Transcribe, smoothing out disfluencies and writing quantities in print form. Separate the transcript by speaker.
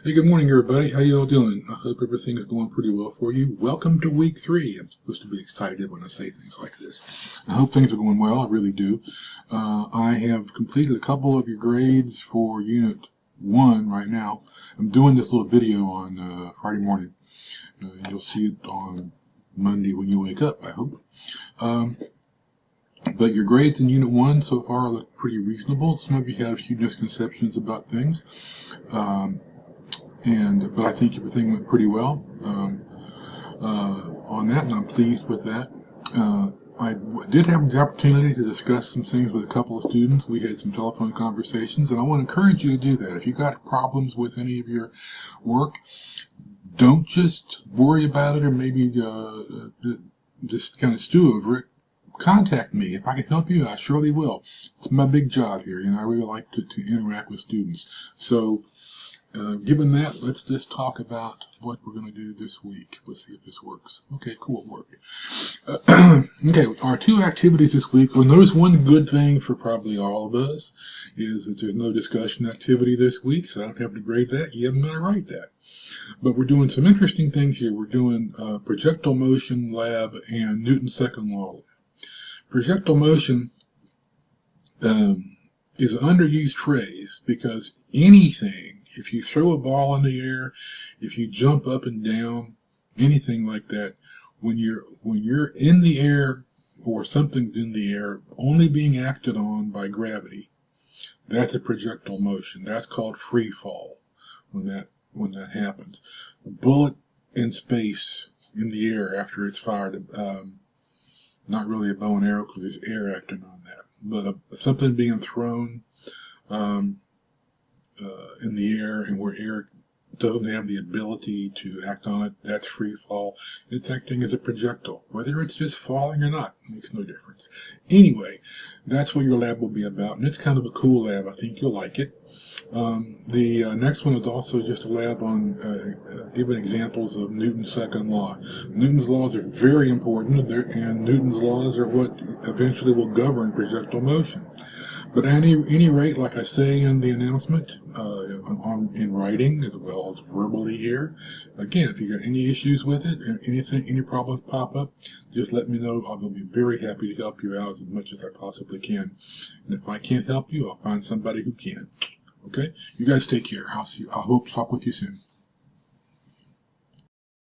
Speaker 1: Hey, good morning, everybody. How you all doing? I hope everything's going pretty well for you. Welcome to week 3. I'm supposed to be excited when I say things like this. I hope things are going well. I really do. I have completed a couple of your grades for Unit 1 right now. I'm doing this little video on Friday morning. You'll see it on Monday when you wake up, I hope. But your grades in Unit 1 so far look pretty reasonable. Some of you had a few misconceptions about things. But I think everything went pretty well on that, and I'm pleased with that. I did have the opportunity to discuss some things with a couple of students. We had some telephone conversations, and I want to encourage you to do that. If you've got problems with any of your work, don't just worry about it or maybe just kind of stew over it. Contact me. If I can help you, I surely will. It's my big job here, and I really like to interact with students. So, given that, let's just talk about what we're going to do this week. Let's see if this works. Okay, cool, it worked. Okay, our two activities this week. Well, notice one good thing for probably all of us is that there's no discussion activity this week, so I don't have to grade that. You haven't got to write that. But we're doing some interesting things here. We're doing projectile motion lab and Newton's second law lab. Projectile motion is an underused phrase because anything, if you throw a ball in the air, if you jump up and down, anything like that, when you're in the air or something's in the air only being acted on by gravity, that's a projectile motion. That's called free fall when that happens. A bullet in space in the air after it's fired, not really a bow and arrow because there's air acting on that, but something being thrown in the air and where air doesn't have the ability to act on it, that's free fall. It's acting as a projectile. Whether it's just falling or not makes no difference. Anyway, that's what your lab will be about, and it's kind of a cool lab. I think you'll like it. The next one is also just a lab on giving examples of Newton's second law. Newton's laws are very important, and Newton's laws are what eventually will govern projectile motion. But at any rate, like I say in the announcement, in writing as well as verbally here, again, if you got any issues with it, any problems pop up, just let me know. I'll be very happy to help you out as much as I possibly can. And if I can't help you, I'll find somebody who can. Okay? You guys take care. I hope to talk with you soon.